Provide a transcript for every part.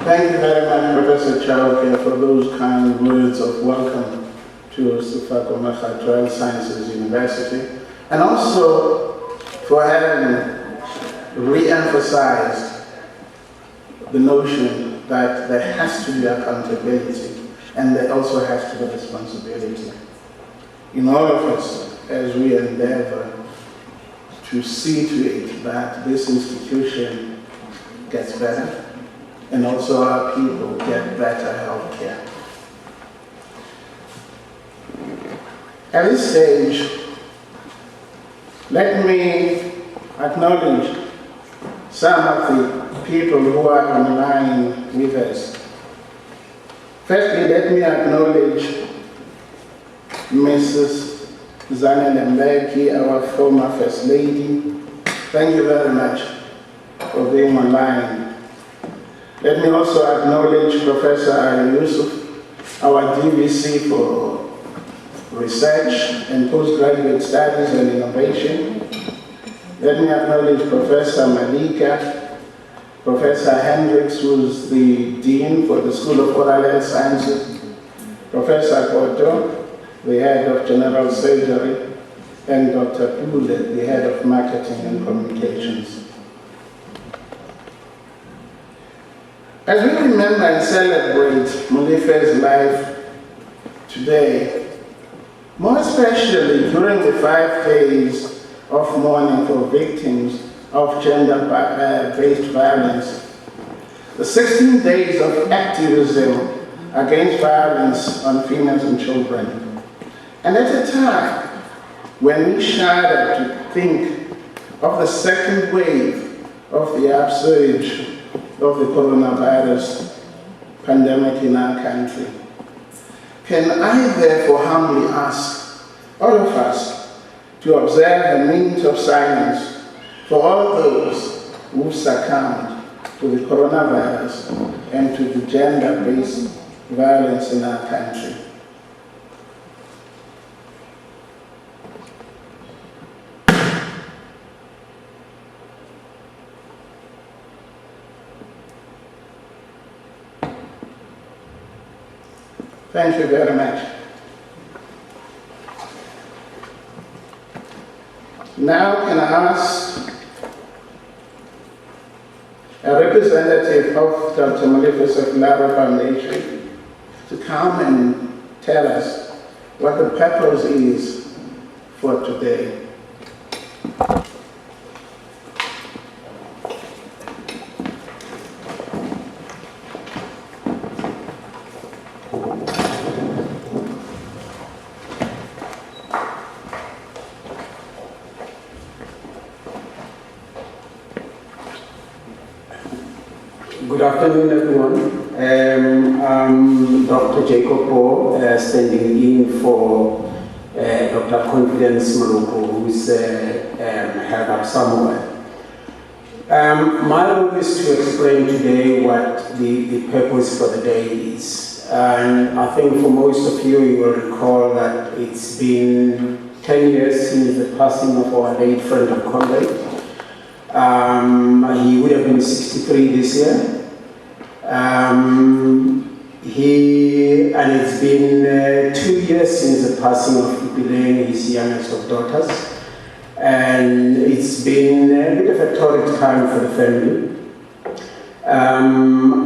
Thank you very much, Professor Chauke, for those kind words of welcome to Sefularo Sciences University, and also for having re-emphasized the notion that there has to be accountability and there also has to be responsibility in all of us as we endeavor to see to it that this institution gets better and also our people get better health care. At this stage, let me acknowledge some of the people who are online with us. Firstly, let me acknowledge Mrs. Zana Lembeki, our former First Lady. Thank you very much for being online. Let me also acknowledge Professor Ali Yusuf, our DVC for Research and Postgraduate Studies and Innovation. Let me acknowledge Professor Malika, Professor Hendricks, who is the Dean for the School of Oral Health Sciences, Professor Koto, the Head of General Surgery, and Dr. Pule, the Head of Marketing and Communications. As we remember and celebrate Molefi's life today, more especially during the 5 days of mourning for victims of gender-based violence, the 16 days of activism against violence on females and children, and at a time when we shudder to think of the second wave of the upsurge of the coronavirus pandemic in our country, can I therefore humbly ask all of us to observe a minute of silence for all those who succumbed to the coronavirus and to the gender-based violence in our country. Thank you very much. Now can I ask a representative of Dr. Molefi Scilab Foundation to come and tell us what the purpose is for today. Good afternoon, everyone. I'm Dr. Jacob Paul, standing in for Dr. Confidence Morocco, who's held up somewhere. My role is to explain today what the purpose for the day is. And I think for most of you, you will recall that it's been 10 years since the passing of our late friend and colleague. He would have been 63 this year. And it's been 2 years since the passing of Ibileng, his youngest of daughters. And it's been a bit of a torrid time for the family.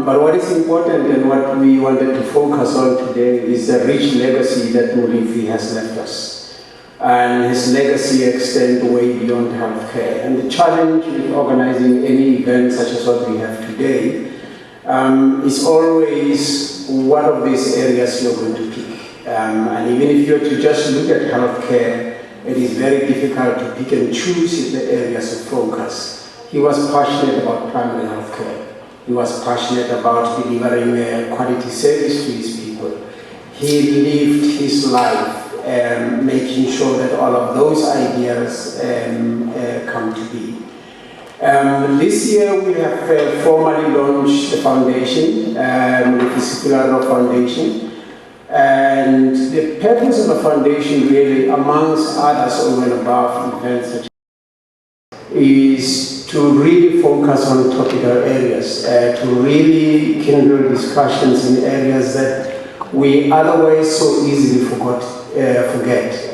But what is important and what we wanted to focus on today is the rich legacy that Molefi has left us. And his legacy extends way beyond healthcare. And the challenge with organizing any event such as what we have today is always what of these areas you're going to pick. And even if you're to just look at healthcare, it is very difficult to pick and choose the areas of focus. He was passionate about primary healthcare. He was passionate about delivering quality service to his people. He lived his life making sure that all of those ideas come to be. This year we have formally launched the foundation, the Sefularo Foundation. And the purpose of the foundation really, amongst others over and above events, is to really focus on topical areas, to really kindle discussions in areas that we otherwise so easily forget.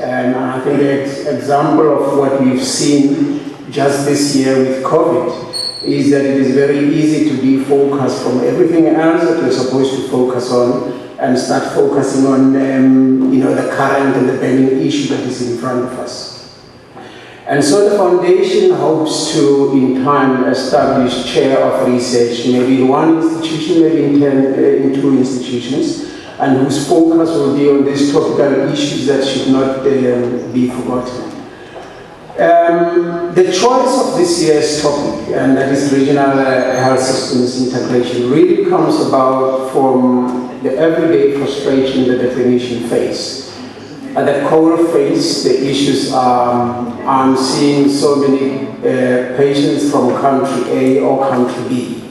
And I think the example of what we've seen just this year with COVID is that it is very easy to defocus from everything else that we're supposed to focus on and start focusing on the current and the burning issue that is in front of us. And so the foundation hopes to, in time, establish chair of research, maybe in one institution, maybe in two institutions, and whose focus will be on these topical issues that should not be forgotten. The choice of this year's topic, and that is regional health systems integration, really comes about from the everyday frustration that the clinician face. At the core phase, the issues are, I'm seeing so many patients from country A or country B,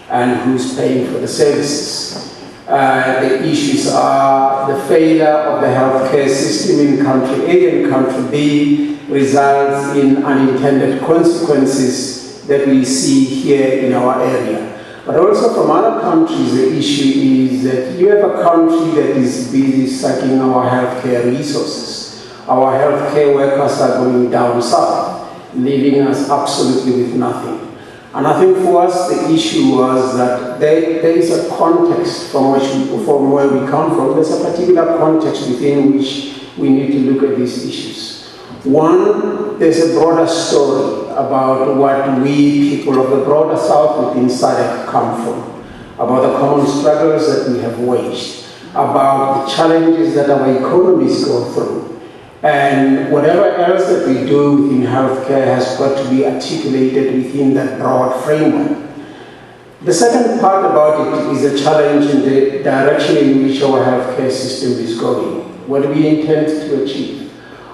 and who's paying for the services. The issues are the failure of the healthcare system in country A and country B results in unintended consequences that we see here in our area. But also from other countries, the issue is that you have a country that is busy sucking our healthcare resources. Our healthcare workers are going down south, leaving us absolutely with nothing. And I think for us, the issue was that there is a context from where we come from. There's a particular context within which we need to look at these issues. One, there's a broader story about what we people of the broader South within SADC come from, about the common struggles that we have waged, about the challenges that our economies go through, and whatever else that we do within healthcare has got to be articulated within that broad framework. The second part about it is a challenge in the direction in which our healthcare system is going. What do we intend to achieve?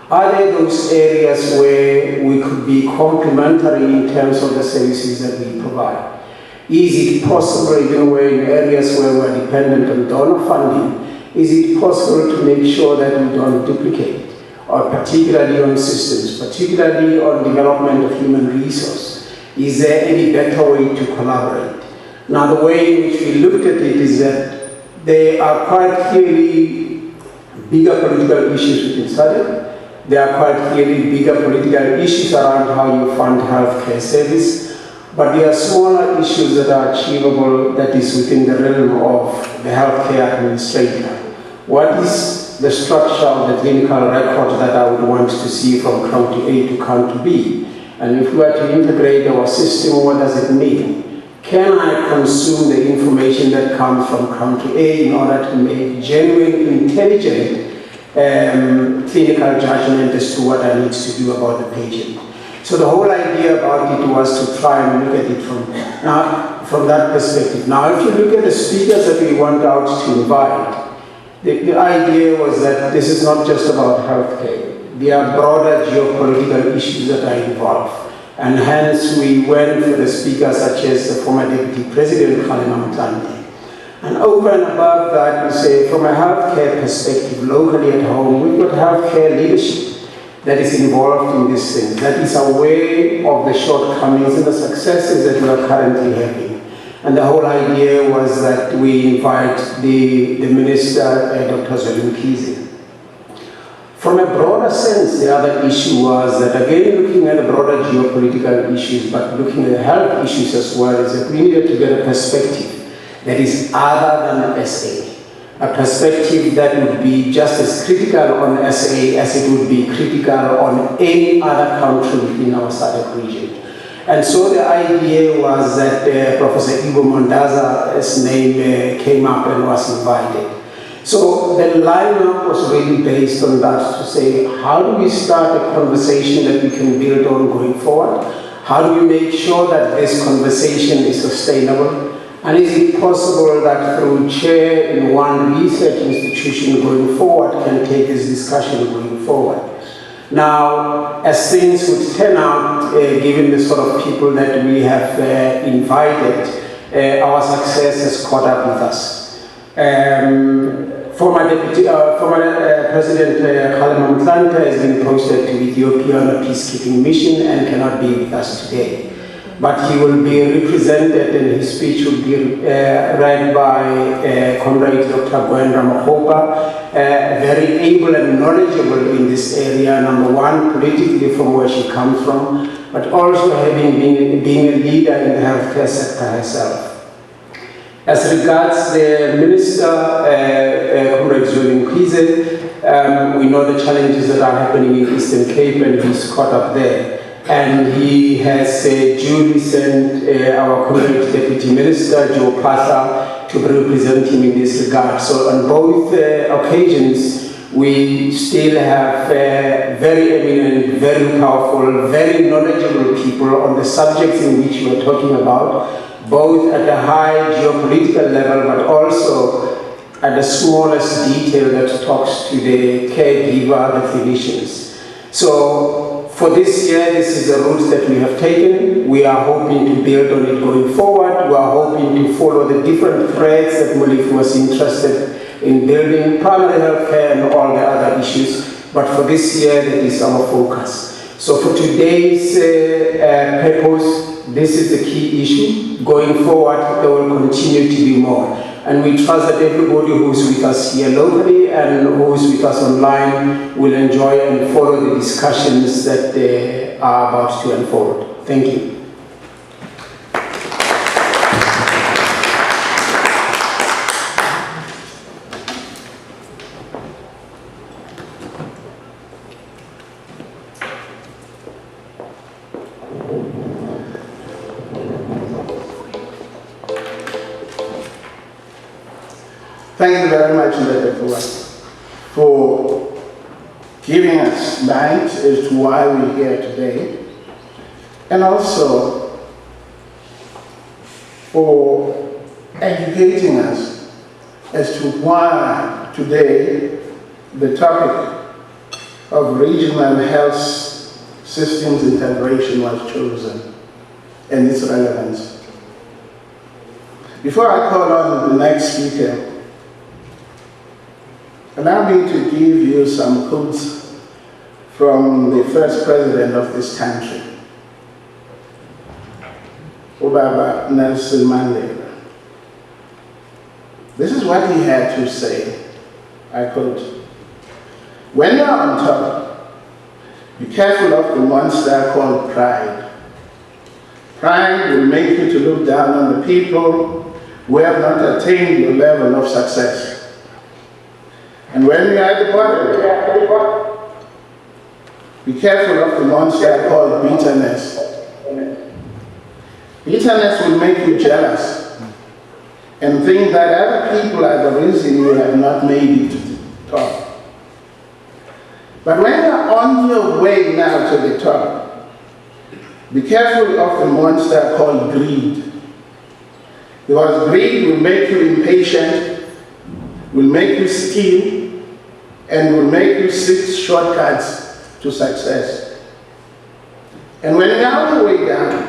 Are there those areas where we could be complementary in terms of the services that we provide? Is it possible, even in areas where we're dependent on donor funding, is it possible to make sure that we don't duplicate, or particularly on systems, particularly on development of human resource? Is there any better way to collaborate? Now, the way in which we looked at it is that there are quite clearly bigger political issues within SADC. There are quite clearly bigger political issues around how you fund healthcare service, but there are smaller issues that are achievable that is within the realm of the healthcare administrator. What is the structure of the clinical record that I would want to see from county A to county B? And if we are to integrate our system, what does it mean? Can I consume the information that comes from country A in order to make genuine, intelligent clinical judgment as to what I need to do about the patient? So the whole idea about it was to try and look at it from that perspective. Now, if you look at the speakers that we want out to invite, the idea was that this is not just about healthcare. There are broader geopolitical issues that are involved. And hence we went for the speakers such as the former Deputy President, Scilab Foundation. And over and above that, we say from a healthcare perspective, locally at home, we've got healthcare leadership that is involved in this thing, that is aware of the shortcomings and the successes that we are currently having. And the whole idea was that we invite the Minister, Dr. Molefi. From a broader sense, the other issue was that, again, looking at the broader geopolitical issues, but looking at the health issues as well, is that we needed to get a perspective that is other than SA. A perspective that would be just as critical on SA as it would be critical on any other country within our SADC region. And so the idea was that Professor Ivo Mondaza's name came up and was invited. So the lineup was really based on that, to say, how do we start a conversation that we can build on going forward? How do we make sure that this conversation is sustainable? And is it possible that through chair in one research institution going forward can take this discussion going forward? Now, as things would turn out, given the sort of people that we have invited, our success has caught up with us. Former President Scilab has been posted to Ethiopia on a peacekeeping mission and cannot be with us today. but he will be represented and his speech will be read by Comrade Dr. Gwen Ramahopa, very able and knowledgeable in this area, number one, politically from where she comes from, but also having being a leader in the healthcare sector herself. As regards the Minister, Comrade Zweli Mkhize, we know the challenges that are happening in Eastern Cape and he's caught up there. And he has duly sent our Comrade Deputy Minister, Joe Patha, to represent him in this regard. So on both occasions, we still have very eminent, very powerful, very knowledgeable people on the subjects in which we are talking about, both at a high geopolitical level, but also at the smallest detail that talks to the caregiver, the physicians. So for this year, this is the route that we have taken. We are hoping to build on it going forward. We are hoping to follow the different threads that Molefi was interested in building, primary health care and all the other issues. But for this year, that is our focus. So for today's purpose, this is the key issue. Going forward, there will continue to be more. And we trust that everybody who's with us here locally and who's with us online will enjoy and follow the discussions that are about to unfold. Thank you. Thank you very much, Ndebekwa, for giving us light as to why we're here today, and also for educating us as to why today the topic of regional health systems integration was chosen and its relevance. Before I call on the next speaker, allow me to give you some quotes from the first president of this country, Obaba Nelson Mandela. This is what he had to say. I quote, "When you're on top, be careful of the monster called pride. Pride will make you to look down on the people who have not attained your level of success. And when you're at the bottom, be careful of the monster called bitterness. Bitterness will make you jealous and think that other people are the reason you have not made it to the top. But when you're on your way now to the top, be careful of the monster called greed. Because greed will make you impatient, will make you steal, and will make you seek shortcuts to success. And when you're on the way down,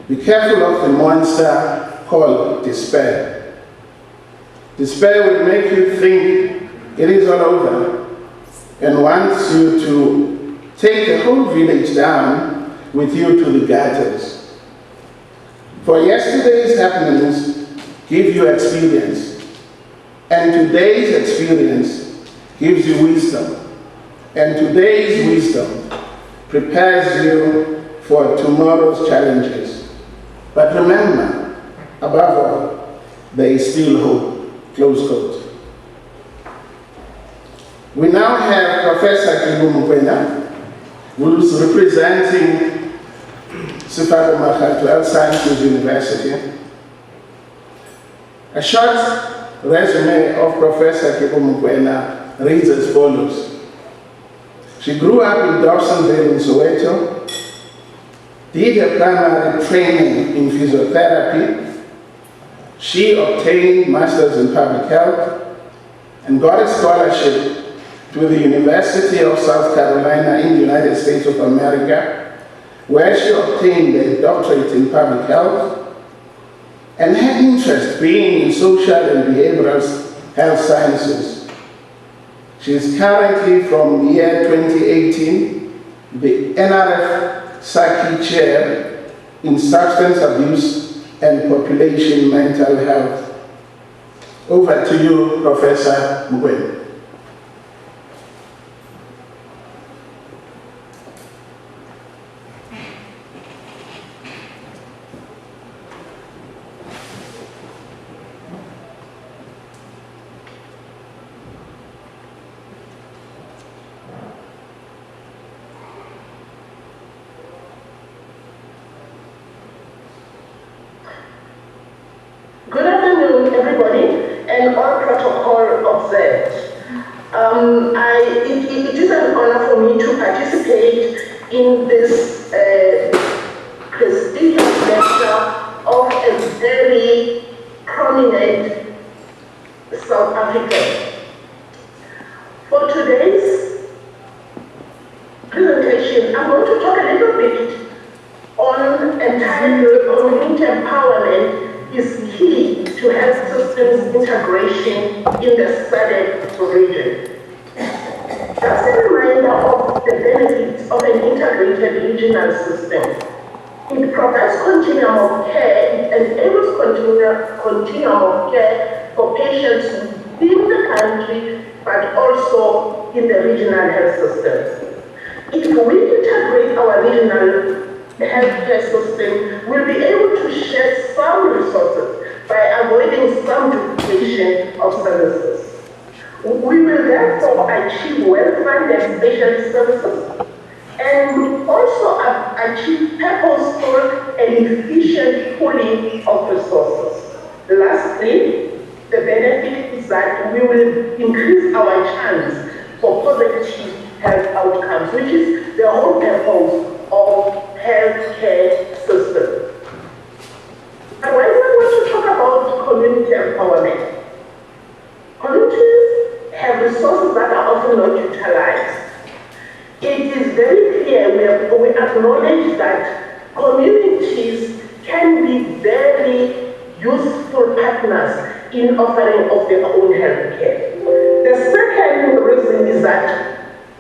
be careful of the monster called despair. Despair will make you think it is all over and wants you to take the whole village down with you to the gutters. For yesterday's happenings give you experience, and today's experience gives you wisdom, and today's wisdom prepares you for tomorrow's challenges. But remember, above all, there is still hope." Close quote. We now have Professor Kibu Mukwena, who is representing Sefularo Health Sciences University. A short resume of Professor Kibu Mukwena reads as follows. She grew up in Dawsonville in Soweto, did her primary training in physiotherapy. She obtained Masters in Public Health and got a scholarship to the University of South Carolina in the United States of America, where she obtained a doctorate in public health, and her interest being in social and behavioral health sciences. She is currently, from the year 2018, the NRF Saki Chair in substance abuse and population mental health. Over to you, Professor Mugwen. Good afternoon, everybody, and all protocol observed. It is an honor for me to participate in this prestigious lecture of a very prominent South African. For today's presentation, I'm going to talk a little bit on entitled Community Empowerment is key to health systems integration in the SADC region. Just a reminder of the benefits of an integrated regional system. It provides continuum of care, it enables continuum of care for patients within the country, but also in the regional health system. If we integrate our regional healthcare system, we'll be able to share some resources by avoiding some duplication of services. We will therefore achieve well-funded specialist services and also achieve purposeful and efficient pooling of resources. Lastly, the benefit is that we will increase our chance for positive health outcomes, which is the whole purpose of healthcare system. And when we want to talk about community empowerment, communities have resources that are often not utilized. It is very clear, we acknowledge that communities can be very useful partners in offering of their own healthcare. The second reason is that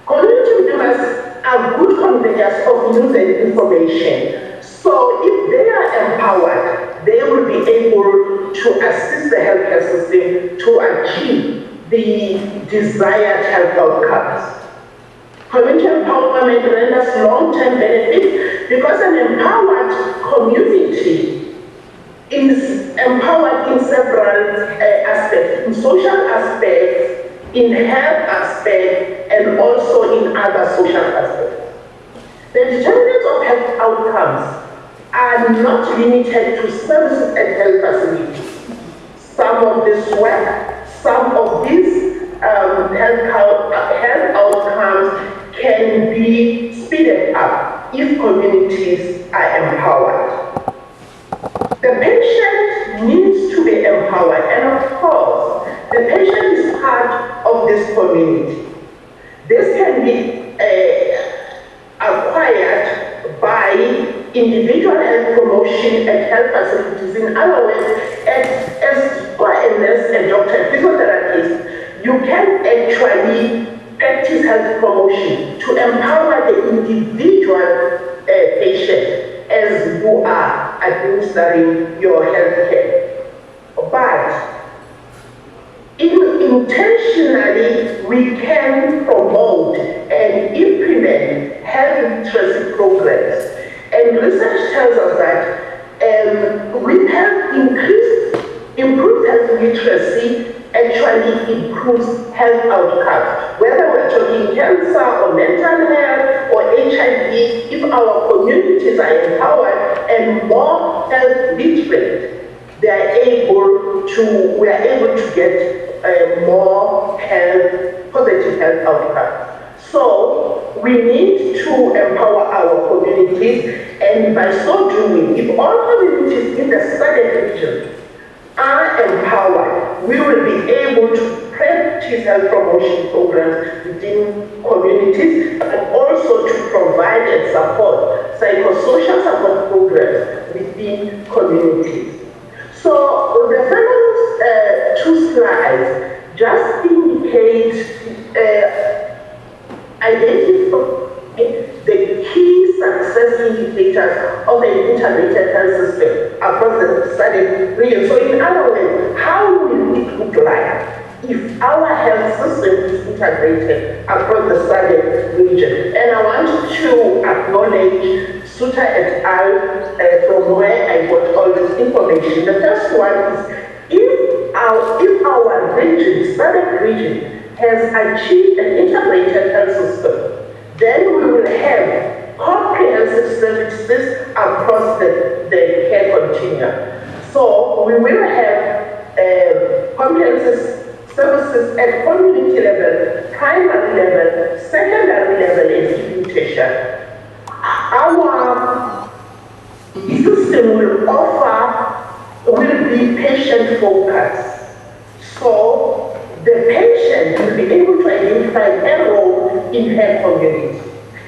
community members are good conveyors of news and information. So if they are empowered, they will be able to assist the healthcare system to achieve the desired health outcomes. Community empowerment renders long-term benefit because an empowered community is empowered in several aspects, in social aspects, in health aspect, and also in other social aspects. The determinants of health outcomes are not limited to services and health facilities. Some of this work, some of these health outcomes can be speeded up if communities are empowered. The patient needs to be empowered, and of course, the patient is part of this community. This can be acquired by individual health promotion at health facilities. In other words, as a nurse, a doctor, physiotherapist, you can actually practice health promotion to empower the individual patient as you are administering your health care. But intentionally, we can promote and implement health literacy programs. And research tells us that with improved health literacy actually improves health outcomes. Whether we're talking cancer or mental health or HIV, if our communities are empowered and more health literate, we are able to get more positive health outcomes. So we need to empower our communities, and by so doing, if all communities in the SADC region are empowered, we will be able to practice health promotion programs within communities, and also to provide and support psychosocial support programs within communities. So the following two slides just indicate the key success indicators of an integrated health system across the study region. So in other words, how will it look like if our health system is integrated across the study region? And I want to acknowledge Suta et al. From where I got all this information. The first one is if our region, study region, has achieved an integrated health system, then we will have comprehensive services across the care continuum. So we will have comprehensive services at community level, primary level, secondary level, and even tertiary. Our system will be patient focused. So the patient will be able to identify their role in her community.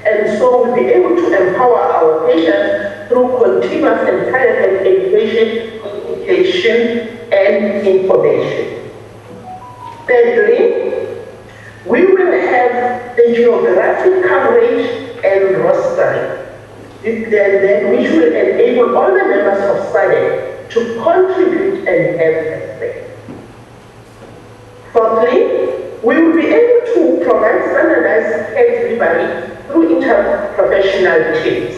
And so we'll be able to empower our patients through continuous and targeted education, communication, and information. Thirdly, we will have the geographic coverage and rostering, which will enable all the members of study to contribute and have effect. Fourthly, we will be able to provide standardized care delivery through interprofessional teams.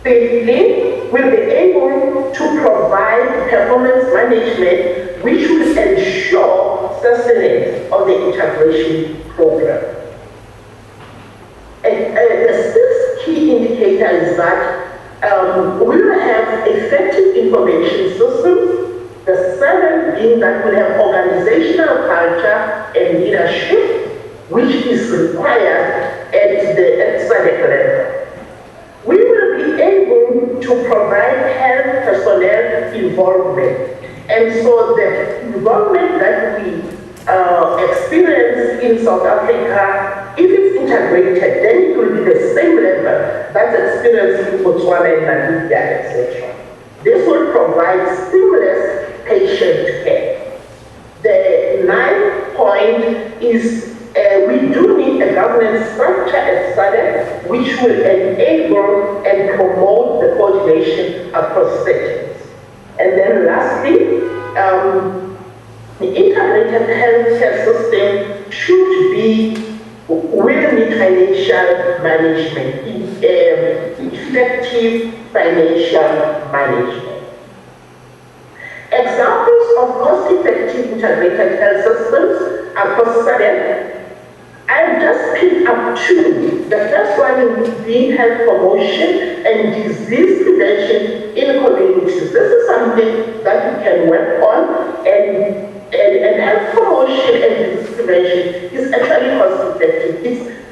Fifthly, we'll be able to provide performance management which will ensure sustenance of the integration program. And the sixth key indicator is that we will have effective information systems. The seventh being that we'll have organizational culture and leadership, which is required at the SADC level. We will be able to provide health personnel involvement. And so the involvement that we experience in South Africa, if it's integrated, then it will be the same level that's experienced in Botswana and Namibia, etc. This will provide seamless patient care. The ninth point is we do need a governance structure at SADC which will enable and promote the coordination across settings. And then lastly, the integrated healthcare system will need financial management, effective financial management. Examples of cost-effective integrated health systems across SADC, I've just picked up two. The first one being health promotion and disease prevention in communities. This is something that we can work on, and health promotion and disease prevention is actually cost-effective.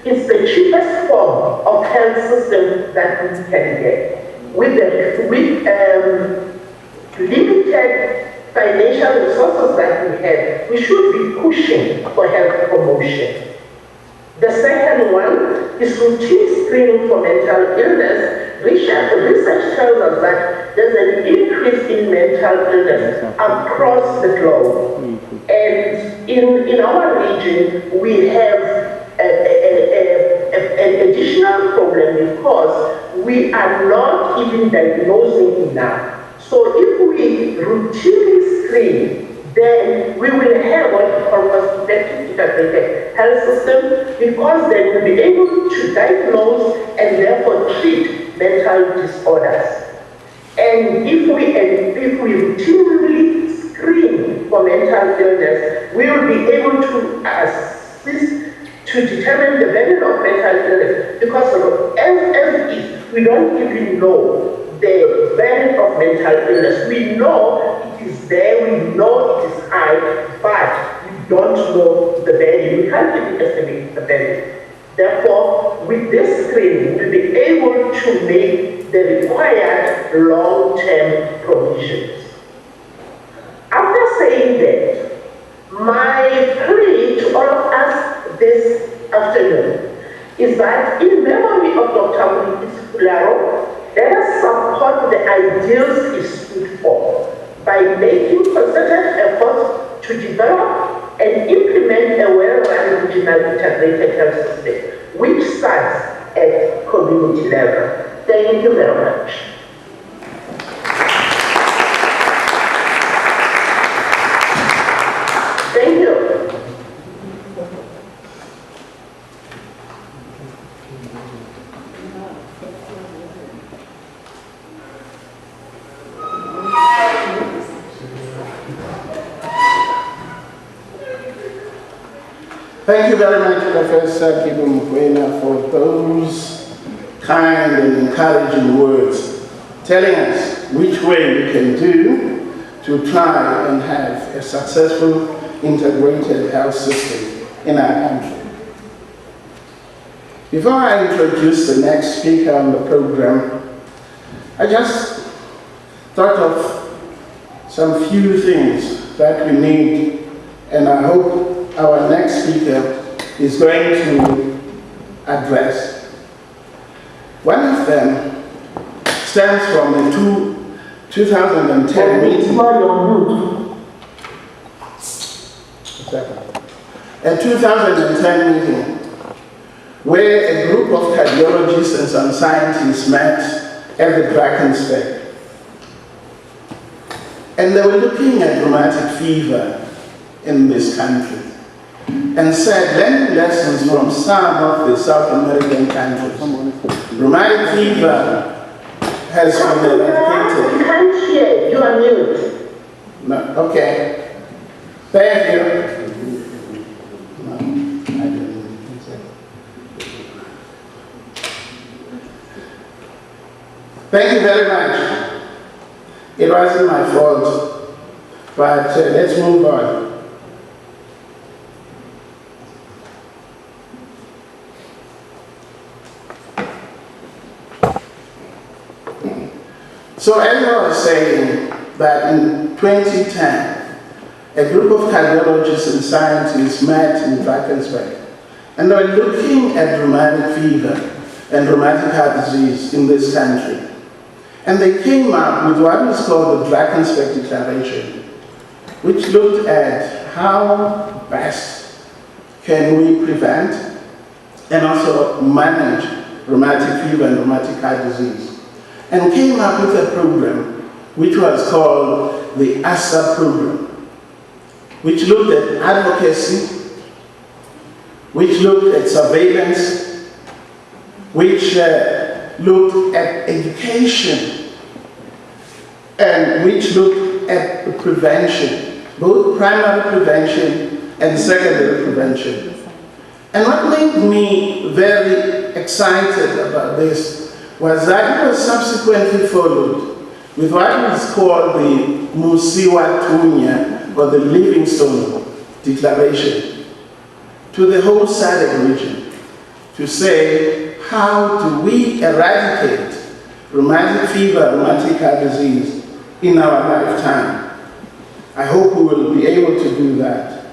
It's the cheapest form of health system that we can get. With limited financial resources that we have, we should be pushing for health promotion. The second one is routine screening for mental illness. Research tells us that there's an increase in mental illness across the globe. And in our region, we have an additional problem because we are not even diagnosing enough. So if we routinely screen, then we will have what we call cost-effective integrated health system, because then we'll be able to diagnose and therefore treat mental disorders. And if we routinely screen for mental illness, we will be able to assist to determine the burden of mental illness, because as it is, we don't even know the burden of mental illness. We know it is there, we know it is high, but we don't know the burden. We can't even estimate the burden. Therefore, with this screening, we'll be able to make the required long-term provisions. After saying that, my plea to all of us this afternoon is that in memory of Dr. Sefularo, let us support the ideals he stood for by making concerted efforts to develop and implement a well-run regional integrated health system, which starts at community level. Thank you very much. Thank you. Thank you very much, Professor Kibu Mukwena, for those kind and encouraging words, telling us which way we can do to try and have a successful integrated health system in our country. Before I introduce the next speaker on the program, I just thought of some few things that we need, and I hope our next speaker is going to address. One of them stems from the 2010 meeting. A 2010 meeting where a group of cardiologists and some scientists met at the Drakensberg. And they were looking at rheumatic fever in this country and said, learning lessons from some of the South American countries. Rheumatic fever has been eradicated. You can't hear, you are mute. No, okay. Thank you. No, I didn't. Thank you very much. It wasn't my fault, but let's move on. So as I was saying, that in 2010, a group of cardiologists and scientists met in Drakensberg, and they were looking at rheumatic fever and rheumatic heart disease in this country. And they came up with what is called the Drakensberg Declaration, which looked at how best can we prevent and also manage rheumatic fever and rheumatic heart disease, and came up with a program which was called the ASA program, which looked at advocacy, which looked at surveillance, which looked at education, and which looked at prevention, both primary prevention and secondary prevention. And what made me very excited about this was that it was subsequently followed with what is called the Musiwa Tunya, or the Livingstone Declaration, to the whole SADC region, to say, how do we eradicate rheumatic fever, rheumatic heart disease in our lifetime? I hope we will be able to do that.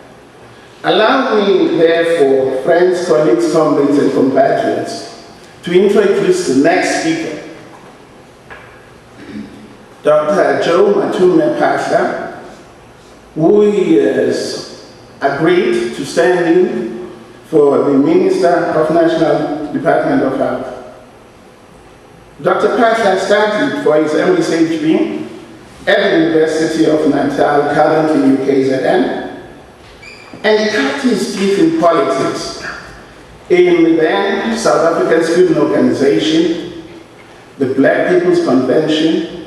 Allow me, therefore, friends, colleagues, comrades, and compatriots, to introduce the next speaker, Dr. Joe Matume Pasha, who has agreed to stand in for the Minister of National Department of Health. Dr. Pasha started for his MSHB at the University of Natal, currently UKZN, and he cut his teeth in politics in the then South African Student Organization, the Black People's Convention,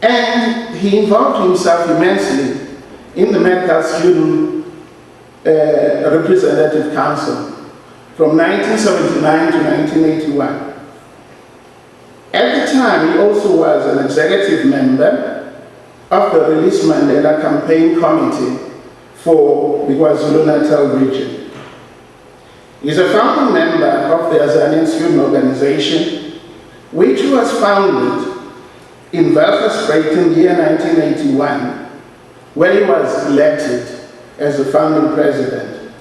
and he involved himself immensely in the Medical Student Representative Council from 1979 to 1981. At the time, he also was an executive member of the Release Mandela Campaign Committee for the KwaZulu-Natal region. He's a founding member of the Azanian Student Organization, which was founded in Belfast in the year 1981, where he was elected as the founding president.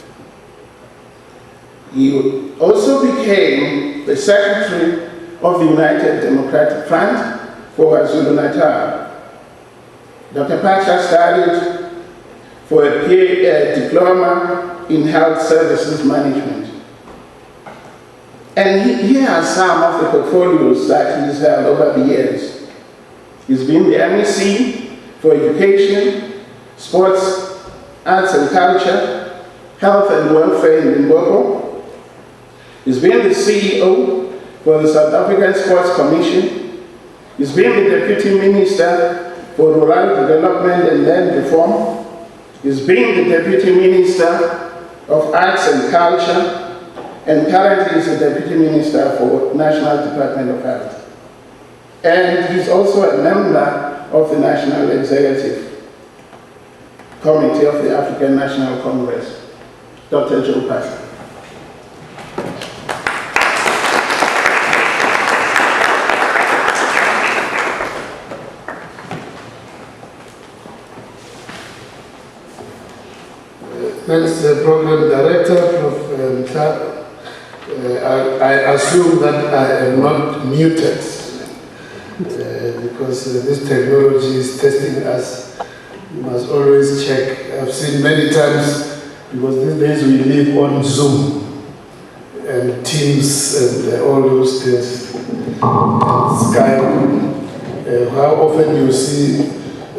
He also became the secretary of the United Democratic Front for KwaZulu-Natal. Dr. Pasha studied for a diploma in health services management. And here are some of the portfolios that he's held over the years. He's been the MEC for Education, Sports, Arts and Culture, Health and Welfare in Limpopo. He's been the CEO for the South African Sports Commission. He's been the Deputy Minister for Rural Development and Land Reform. He's been the Deputy Minister of Arts and Culture, and currently is the Deputy Minister for National Department of Health. And he's also a member of the National Executive Committee of the African National Congress. Dr. Joe Pastor. Thanks, Program Director, Prof. Mtha. I assume that I am not muted because this technology is testing us. You must always check. I've seen many times, because these days we live on Zoom and Teams and all those things, and Skype. How often you see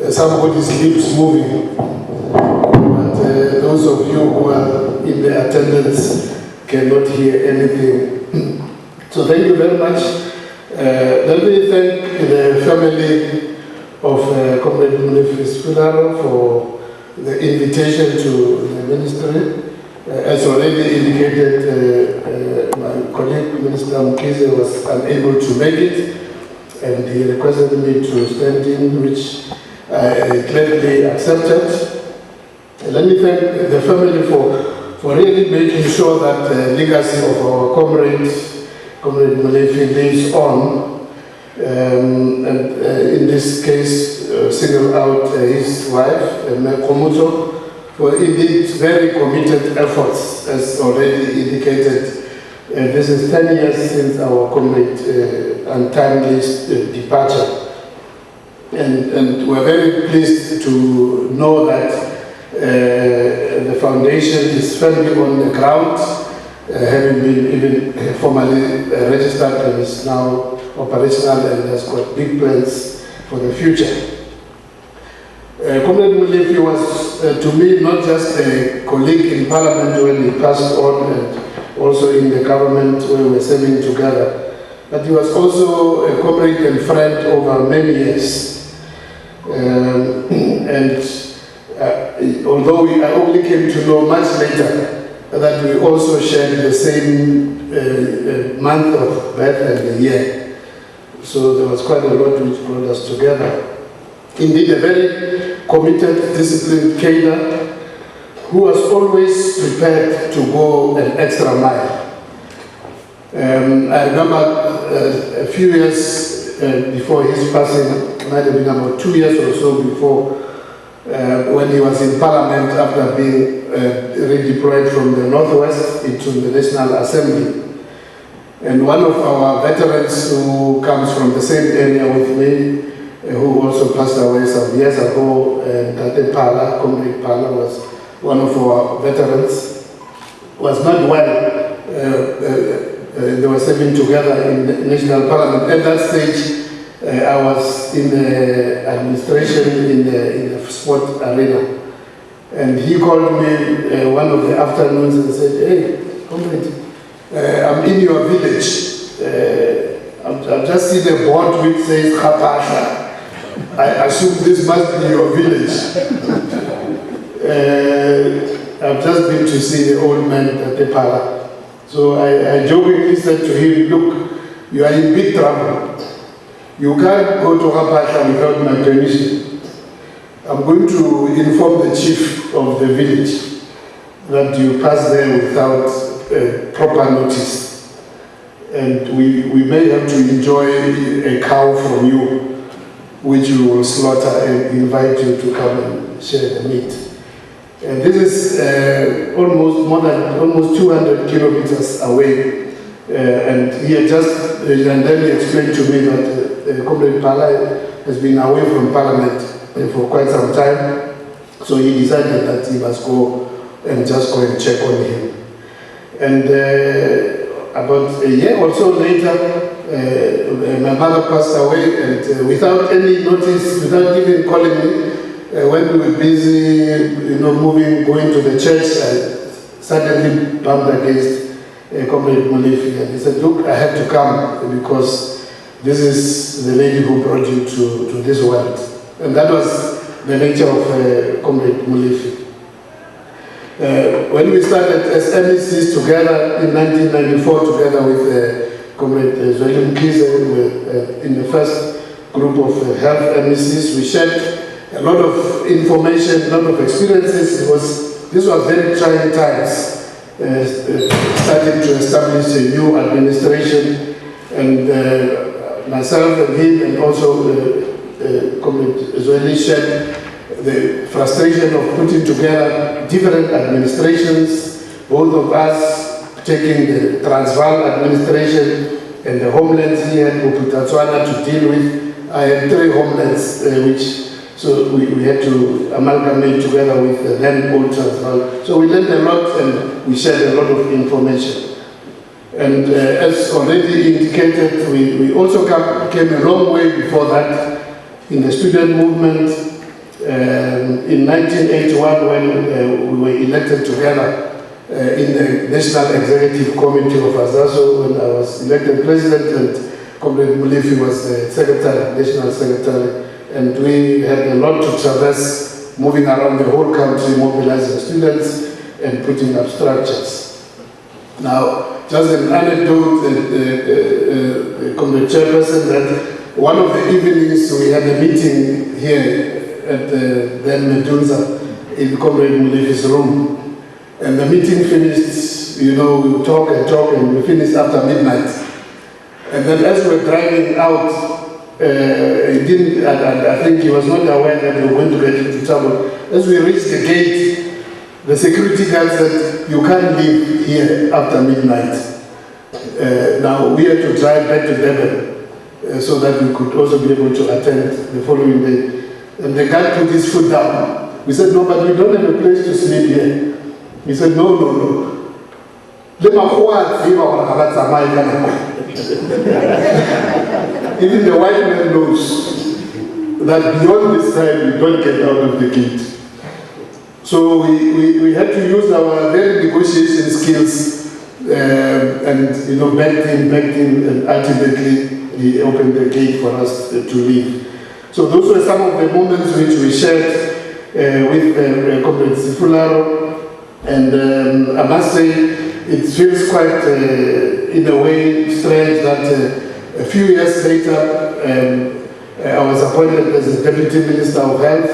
somebody's lips moving. Those of you who are in the attendance cannot hear anything. So thank you very much. Let me thank the family of Comrade Molefi Sefularo for the invitation to the ministry. As already indicated, my colleague Minister Mkhize was unable to make it, and he requested me to stand in, which I gladly accepted. Let me thank the family for really making sure that the legacy of our comrade Molefi lives on, and in this case single out his wife, Komuto, for indeed very committed efforts, as already indicated. This is 10 years since our comrade untimely departure, and we're very pleased to know that the foundation is firmly on the ground, having been even formally registered, and is now operational and has got big plans for the future. Comrade Molefi was, to me, not just a colleague in Parliament when he passed on, and also in the government where we were serving together, but he was also a comrade and friend over many years. Although I only came to know much later that we also shared the same month of birth and the year. So there was quite a lot which brought us together. Indeed, a very committed, disciplined cadre who was always prepared to go an extra mile. I remember a few years before his passing, it might have been about 2 years or so before, when he was in Parliament after being redeployed from the Northwest into the National Assembly. And one of our veterans who comes from the same area with me, who also passed away some years ago, Tate Pala, Comrade Pala, was one of our veterans, was not well. They were serving together in the National Parliament. At that stage, I was in the administration in the sport arena, and he called me one of the afternoons and said, "Hey, comrade, I'm in your village. I've just seen a board which says Kapasha. I assume this must be your village. I've just been to see the old man at the Pala." So I jokingly said to him, "Look, you are in big trouble. You can't go to Kapasha without my permission. I'm going to inform the chief of the village that you pass there without proper notice. And we may have to enjoy a cow from you, which we will slaughter and invite you to come and share the meat." And this is almost 200 kilometers away. And he had just, and then he explained to me that Comrade Pala has been away from Parliament for quite some time. So he decided that he must go and just go and check on him. And about a year or so later, my mother passed away, and without any notice, without even calling me, when we were busy, moving, going to the church, I suddenly bumped against Comrade Molefi, and he said, "Look, I have to come because this is the lady who brought you to this world." And that was the nature of Comrade Molefi. When we started as MECs together in 1994, together with Comrade Zweli Mkhize, in the first group of health MECs, we shared a lot of information, a lot of experiences. This was very trying times, starting to establish a new administration, and myself and him, and also Comrade Zweli shared the frustration of putting together different administrations, both of us taking the Transvaal administration and the homelands here in Bophuthatswana to deal with. I had 3 homelands, so we had to amalgamate together with the then old Transvaal. So we learned a lot and we shared a lot of information. And as already indicated, we also came a long way before that in the student movement. In 1981, when we were elected together in the National Executive Committee of ASASO, when I was elected president and Comrade Molefi was the secretary, national secretary, and we had a lot to traverse, moving around the whole country, mobilizing students and putting up structures. Now, just an anecdote, Comrade Chairperson, that one of the evenings we had a meeting here at then Medunza in Comrade Molefi's room. And the meeting finished, we talk and we finished after midnight. And then as we were driving out, I think he was not aware that we were going to get into trouble. As we reached the gate, the security guard said, "You can't leave here after midnight." Now we had to drive back to Durban so that we could also be able to attend the following day. And the guy put his foot down. We said, "No, but we don't have a place to sleep here." He said, No. Even the white man knows that beyond this time you don't get out of the gate. So we had to use our very negotiation skills and backed him, and ultimately he opened the gate for us to leave. So those were some of the moments which we shared with Comrade Sefularo, and I must say it feels quite, in a way, strange that a few years later I was appointed as the Deputy Minister of Health,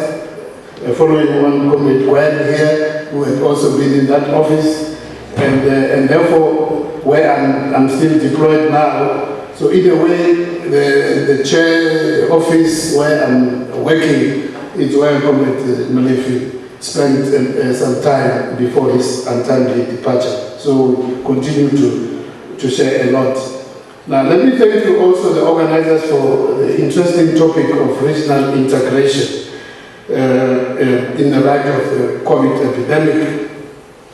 following one Comrade Gwen here, who had also been in that office, and therefore where I'm still deployed now. So in a way, the chair office where I'm working is where Comrade Molefi spent some time before his untimely departure. So we continue to share a lot. Now let me thank you also, the organizers, for the interesting topic of regional integration in the light of the COVID epidemic.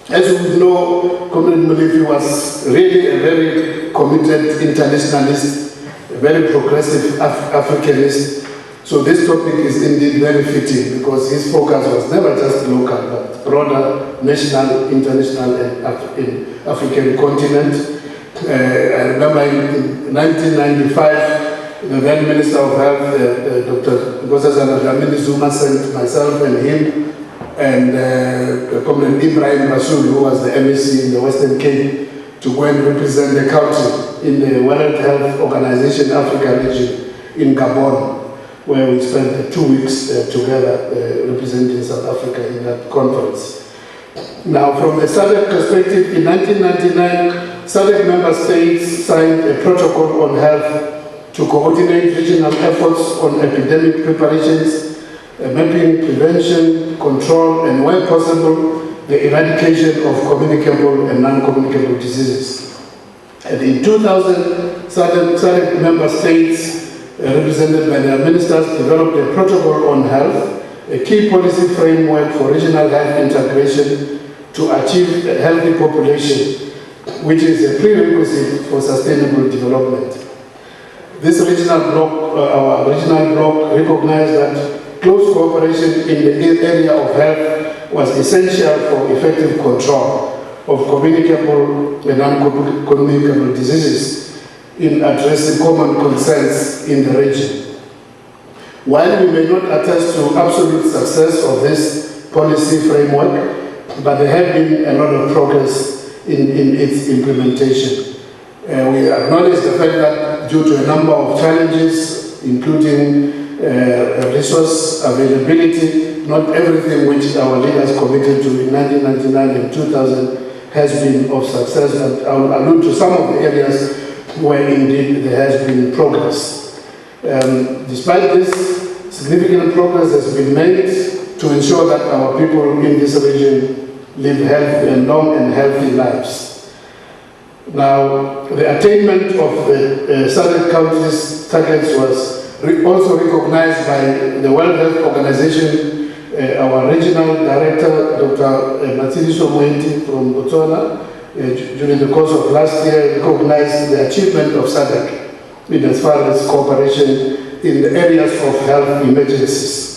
As we know, Comrade Molefi was really a very committed internationalist, a very progressive Africanist. So this topic is indeed very fitting because his focus was never just local, but broader, national, international, and in African continent. I remember in 1995, the then Minister of Health, Dr. Nkosazana Dlamini Zuma, sent myself and him and Comrade Ibrahim Rasool, who was the MEC in the Western Cape, to go and represent the country in the World Health Organization Africa region in Gabon, where we spent 2 weeks together representing South Africa in that conference. Now, from the SADC perspective, in 1999, SADC member states signed a protocol on health to coordinate regional efforts on epidemic preparations, mapping, prevention, control, and where possible, the eradication of communicable and non-communicable diseases. And in 2000, SADC member states, represented by their ministers, developed a protocol on health, a key policy framework for regional health integration to achieve a healthy population which is a prerequisite for sustainable development. This regional bloc, our regional bloc, recognized that close cooperation in the area of health was essential for effective control of communicable and non-communicable diseases in addressing common concerns in the region. While we may not attest to absolute success of this policy framework, but there have been a lot of progress in its implementation. We acknowledge the fact that due to a number of challenges, including resource availability, not everything which our leaders committed to in 1999 and 2000 has been of success, but I will allude to some of the areas where indeed there has been progress. Despite this, significant progress has been made to ensure that our people in this region live healthy and long and healthy lives. Now, the attainment of the SADC countries' targets was also recognized by the World Health Organization. Our regional director, Dr. Matshidiso Moeti from Botswana, during the course of last year, recognized the achievement of SADC in as far as cooperation in the areas of health emergencies.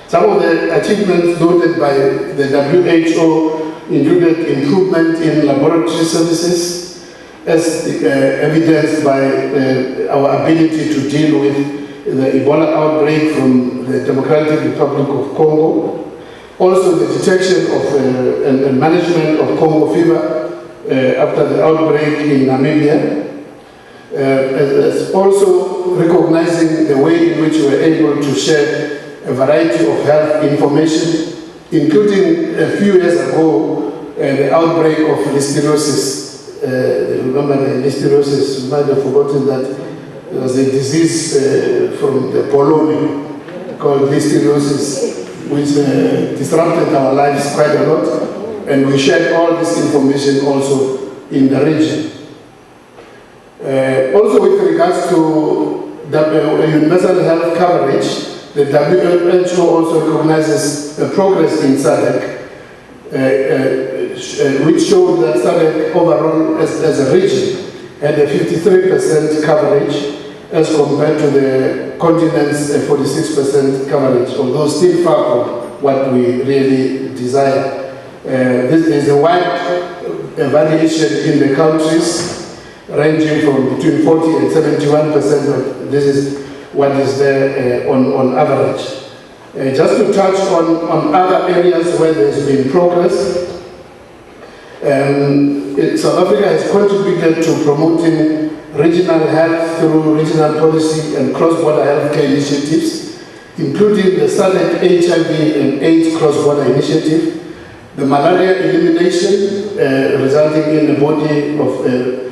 Some of the achievements noted by the WHO included improvement in laboratory services, as evidenced by our ability to deal with the Ebola outbreak from the Democratic Republic of Congo. Also the detection of and management of Congo fever after the outbreak in Namibia. Also recognizing the way in which we were able to share a variety of health information, including a few years ago, the outbreak of listeriosis. Remember the listeriosis, you might have forgotten that there was a disease from the polony called listeriosis, which disrupted our lives quite a lot, and we shared all this information also in the region. Also with regards to universal health coverage, the WHO also recognizes the progress in SADC, which showed that SADC overall as a region had a 53% coverage as compared to the continent's 46% coverage, although still far from what we really desire. There's a wide variation in the countries, ranging from between 40 and 71%, but this is what is there on average. Just to touch on other areas where there's been progress, South Africa has contributed to promoting regional health through regional policy and cross-border healthcare initiatives, including the SADC HIV and AIDS cross-border initiative, the malaria elimination, resulting in a body of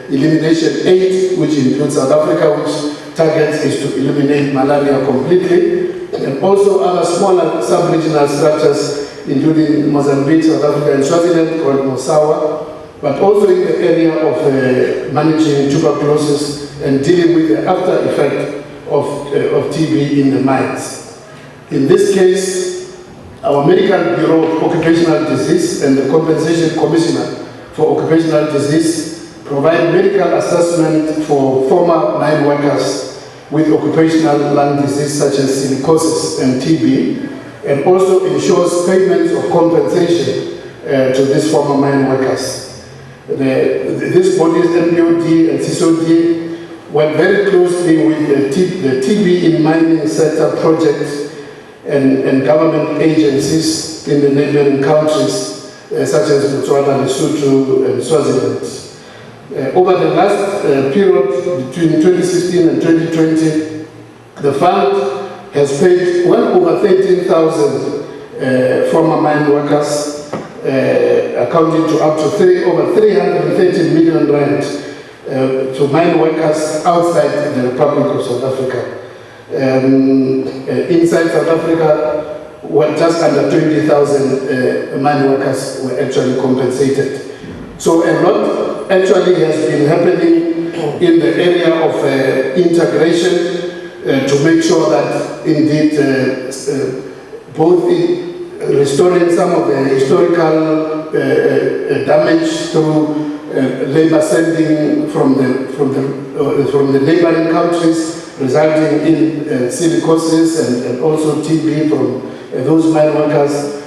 elimination aid, which includes South Africa, which targets is to eliminate malaria completely, and also other smaller sub-regional structures, including Mozambique, South Africa, and Swaziland, called MOSAWA, but also in the area of managing tuberculosis and dealing with the after effect of TB in the mines. In this case, our Medical Bureau of Occupational Disease and the Compensation Commissioner for Occupational Disease provide medical assessment for former mine workers with occupational lung disease such as silicosis and TB, and also ensures payments of compensation to these former mine workers. These bodies, MPOD and CSOD, work very closely with the TB in mining sector projects and government agencies in the neighboring countries, such as Botswana, Lesotho, and Swaziland. Over the last period, between 2016 and 2020, the fund has paid well over 13,000 former mine workers, accounting to up to over 330 million rand to mine workers outside the Republic of South Africa. Inside South Africa, just under 20,000 mine workers were actually compensated. So a lot actually has been happening in the area of integration to make sure that indeed both restoring some of the historical damage through labor sending from the neighboring countries, resulting in silicosis and also TB from those mine workers,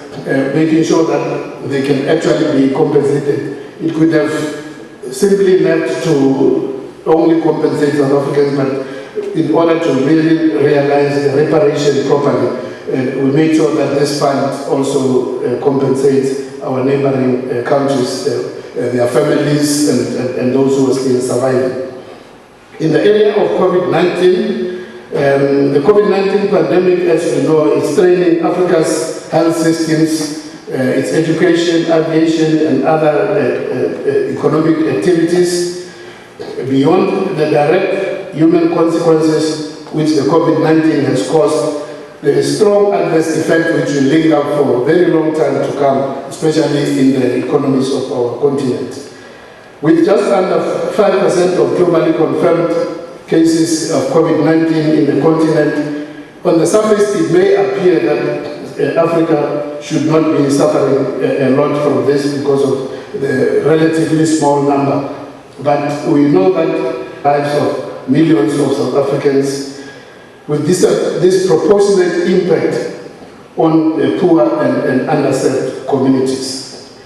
making sure that they can actually be compensated. It could have simply left to only compensate South Africans, but in order to really realize the reparation properly, we made sure that this fund also compensates our neighboring countries, their families, and those who are still surviving. In the area of COVID-19, the COVID-19 pandemic, as you know, is straining Africa's health systems, its education, aviation, and other economic activities. Beyond the direct human consequences which the COVID-19 has caused, there is strong adverse effect which will linger for a very long time to come, especially in the economies of our continent. With just under 5% of globally confirmed cases of COVID-19 in the continent, on the surface it may appear that Africa should not be suffering a lot from this because of the relatively small number. But we know that lives of millions of South Africans with this disproportionate impact on the poor and underserved communities.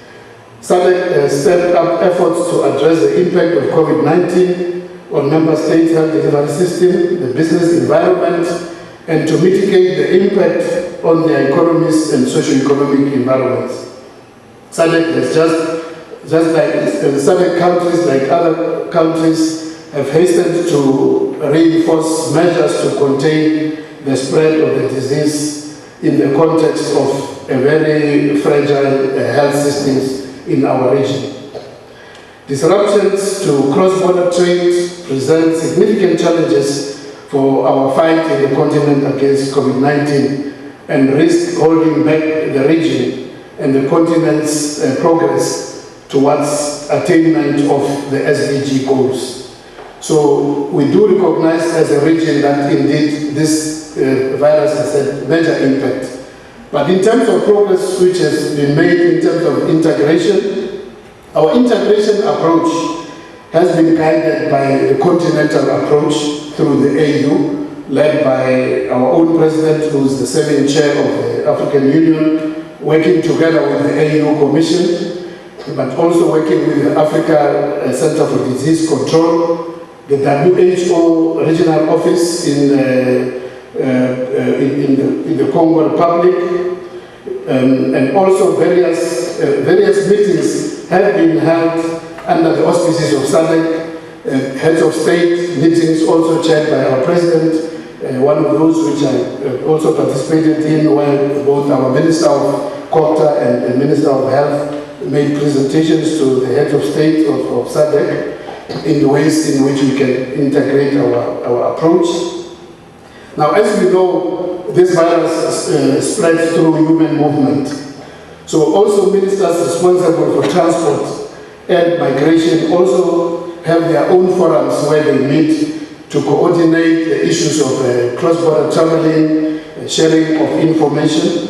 SADC has stepped up efforts to address the impact of COVID-19 on member states' health delivery system, the business environment, and to mitigate the impact on their economies and socio-economic environments. SADC has just like SADC countries, like other countries, have hastened to reinforce measures to contain the spread of the disease in the context of a very fragile health systems in our region. Disruptions to cross-border trade present significant challenges for our fight in the continent against COVID-19 and risk holding back the region and the continent's progress towards attainment of the SDG goals. So we do recognize as a region that indeed this virus has had major impact. But in terms of progress which has been made in terms of integration, our integration approach has been guided by the continental approach through the AU, led by our own president, who is the second chair of the African Union, working together with the AU Commission, but also working with the Africa Center for Disease Control, the WHO regional office in the Congo Republic, and also various meetings have been held under the auspices of SADC, heads of state meetings also chaired by our president. One of those which I also participated in, where both our Minister of Culture and Minister of Health made presentations to the heads of state of SADC in the ways in which we can integrate our approach. Now, as we know, this virus spreads through human movement. So also ministers responsible for transport and migration also have their own forums where they meet to coordinate the issues of cross-border traveling, sharing of information.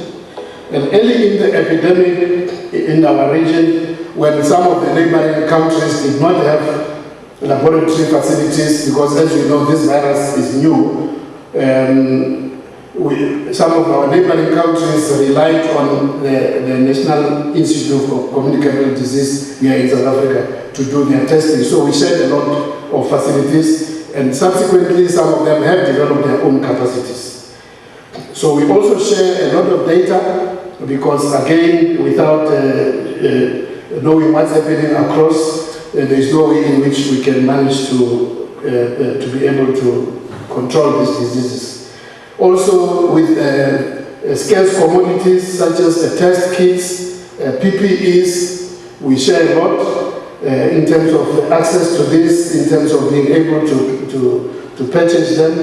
And early in the epidemic in our region, when some of the neighboring countries did not have laboratory facilities, because as you know, this virus is new. Some of our neighboring countries relied on the National Institute for Communicable Disease here in South Africa to do their testing. So we shared a lot of facilities, and subsequently some of them have developed their own capacities. So we also share a lot of data, because again, without knowing what's happening across, there is no way in which we can manage to be able to control these diseases. Also with scarce commodities such as the test kits, PPEs, we share a lot in terms of access to this, in terms of being able to purchase them.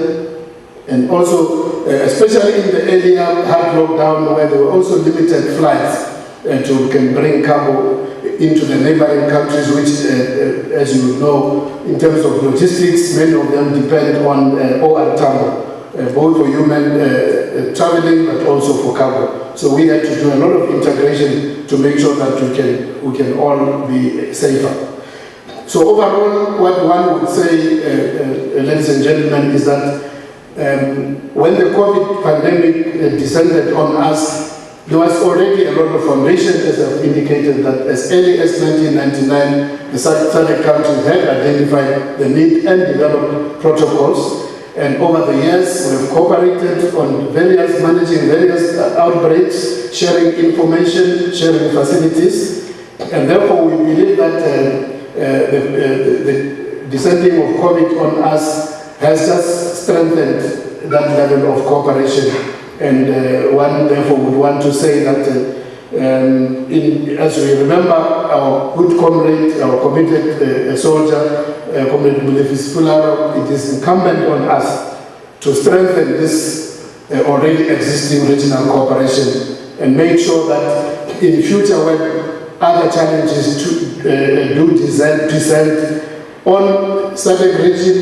And also, especially in the earlier hard lockdown, where there were also limited flights to can bring cargo into the neighboring countries, which, as you know, in terms of logistics, many of them depend on OR travel, both for human traveling, but also for cargo. So we had to do a lot of integration to make sure that we can all be safer. So overall, what one would say, ladies and gentlemen, is that when the COVID pandemic descended on us, there was already a lot of foundation, as I've indicated, that as early as 1999, the SADC countries had identified the need and developed protocols. And over the years, we have cooperated on managing various outbreaks, sharing information, sharing facilities. And therefore, we believe that the descending of COVID on us has just strengthened that level of cooperation. And one therefore would want to say that as we remember our good comrade, our committed soldier, Comrade Molefi Sefularo, it is incumbent on us to strengthen this already existing regional cooperation and make sure that in future when other challenges do descend on SADC region,